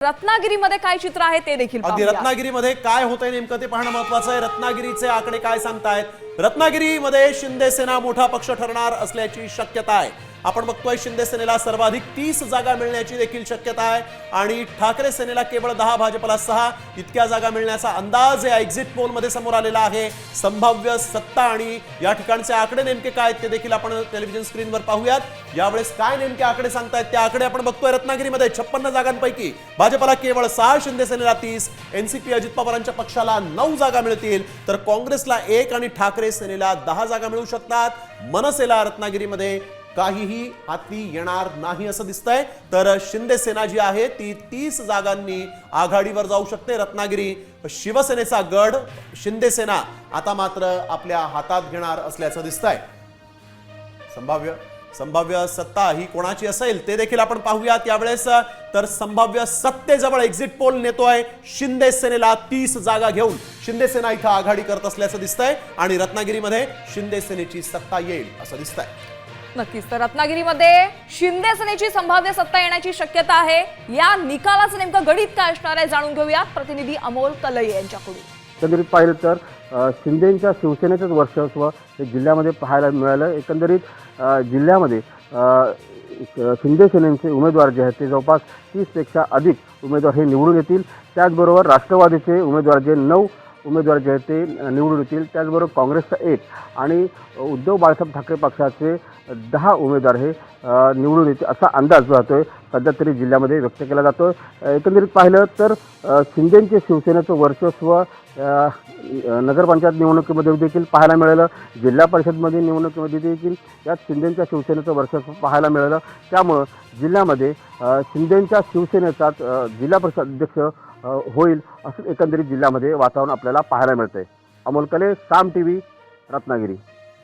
रत्नागिरीमध्ये काय चित्र आहे ते देखील अगदी पाहूया। रत्नागिरीमध्ये काय होतंय नेमकं ते पाहणं महत्त्वाचं आहे। रत्नागिरीचे आकडे काय सांगतायत? रत्नागिरीमध्ये शिंदे सेना मोठा पक्ष ठरणार असल्याची शक्यता आहे। आपण बघतोय शिंदे सेनेला सर्वाधिक 30 जागा मिळण्याची देखील शक्यता आहे आणि ठाकरे सेनेला केवळ 10, भाजपला 6 इतक्या जागा मिळण्याचा अंदाज या एक्झिट पोल मध्ये समोर आलेला आहे। संभाव्य सत्ता आणि या ठिकाणचे आकडे नेमके काय ते देखील आपण टेलिव्हिजन स्क्रीनवर पाहूयात। यावेळेस काय नेमके आकडे सांगतायत ते आकडे आपण बघतोय। रत्नागिरीमध्ये 56 जागांपैकी भाजपला केवळ 6, शिंदे सेनेला 30, एनसीपी अजित पवारांच्या पक्षाला 9 जागा मिळतील, तर काँग्रेसला 1 आणि ठाकरे सेनेला 10 जागा मिळू शकतात। मनसेला रत्नागिरीमध्ये काहीही हाती येणार नाही असं दिसतंय, तर शिंदे सेना जी आहे ती 30 जागांनी आघाडीवर जाऊ शकते। रत्नागिरी शिवसेनेचा गड शिंदे सेना आता मात्र आपल्या हातात घेणार असल्याचं दिसतंय। संभाव्य सत्ता ही कोणाची असेल ते देखील आपण पाहूयात यावेळेस। तर संभाव्य सत्तेजवळ एक्झिट पोल नेतोय शिंदे सेनेला 30 जागा घेऊन शिंदे सेना इथं आघाडी करत असल्याचं दिसतंय आणि रत्नागिरीमध्ये शिंदे सेनेची सत्ता येईल असं दिसतंय। नक्कीच, तर रत्नागिरीमध्ये शिंदे सेनेची संभाव्य सत्ता येण्याची शक्यता आहे। या निकालाचं नेमकं गणित काय असणार आहे जाणून घेऊया प्रतिनिधी अमोल कलई यांच्याकडून। एकंदरीत पाहिलं तर शिंदेंच्या शिवसेनेचंच वर्चस्व हे जिल्ह्यामध्ये पाहायला मिळालं। एकंदरीत जिल्ह्यामध्ये शिंदे सेनेचे उमेदवार जे आहेत ते जवळपास 30 पेक्षा अधिक उमेदवार हे निवडून येतील। त्याचबरोबर राष्ट्रवादीचे उमेदवार जे 9 उमेदवार जे आहेत ते निवडून येतील। त्याचबरोबर काँग्रेसचा 1 आणि उद्धव बाळासाहेब ठाकरे पक्षाचे 10 उमेदवार हे निवडून येतील असा अंदाज जो आहे सध्या तरी जिल्ह्यामध्ये व्यक्त केला जातो। एकंदरीत पाहिलं तर शिंदेंचे शिवसेनेचं वर्चस्व नगरपंचायत निवडणुकीमध्ये देखील पाहायला मिळालं, जिल्हा परिषदमध्ये निवडणुकीमध्ये देखील यात शिंदेंच्या शिवसेनेचं वर्चस्व पाहायला मिळालं। त्यामुळं जिल्ह्यामध्ये शिंदेंच्या शिवसेनेचाच जिल्हा परिषद अध्यक्ष होईल असं एकंदरीत जिल्ह्यामध्ये वातावरण आपल्याला पाहायला मिळतंय। अमोल कले, साम टीव्ही, रत्नागिरी।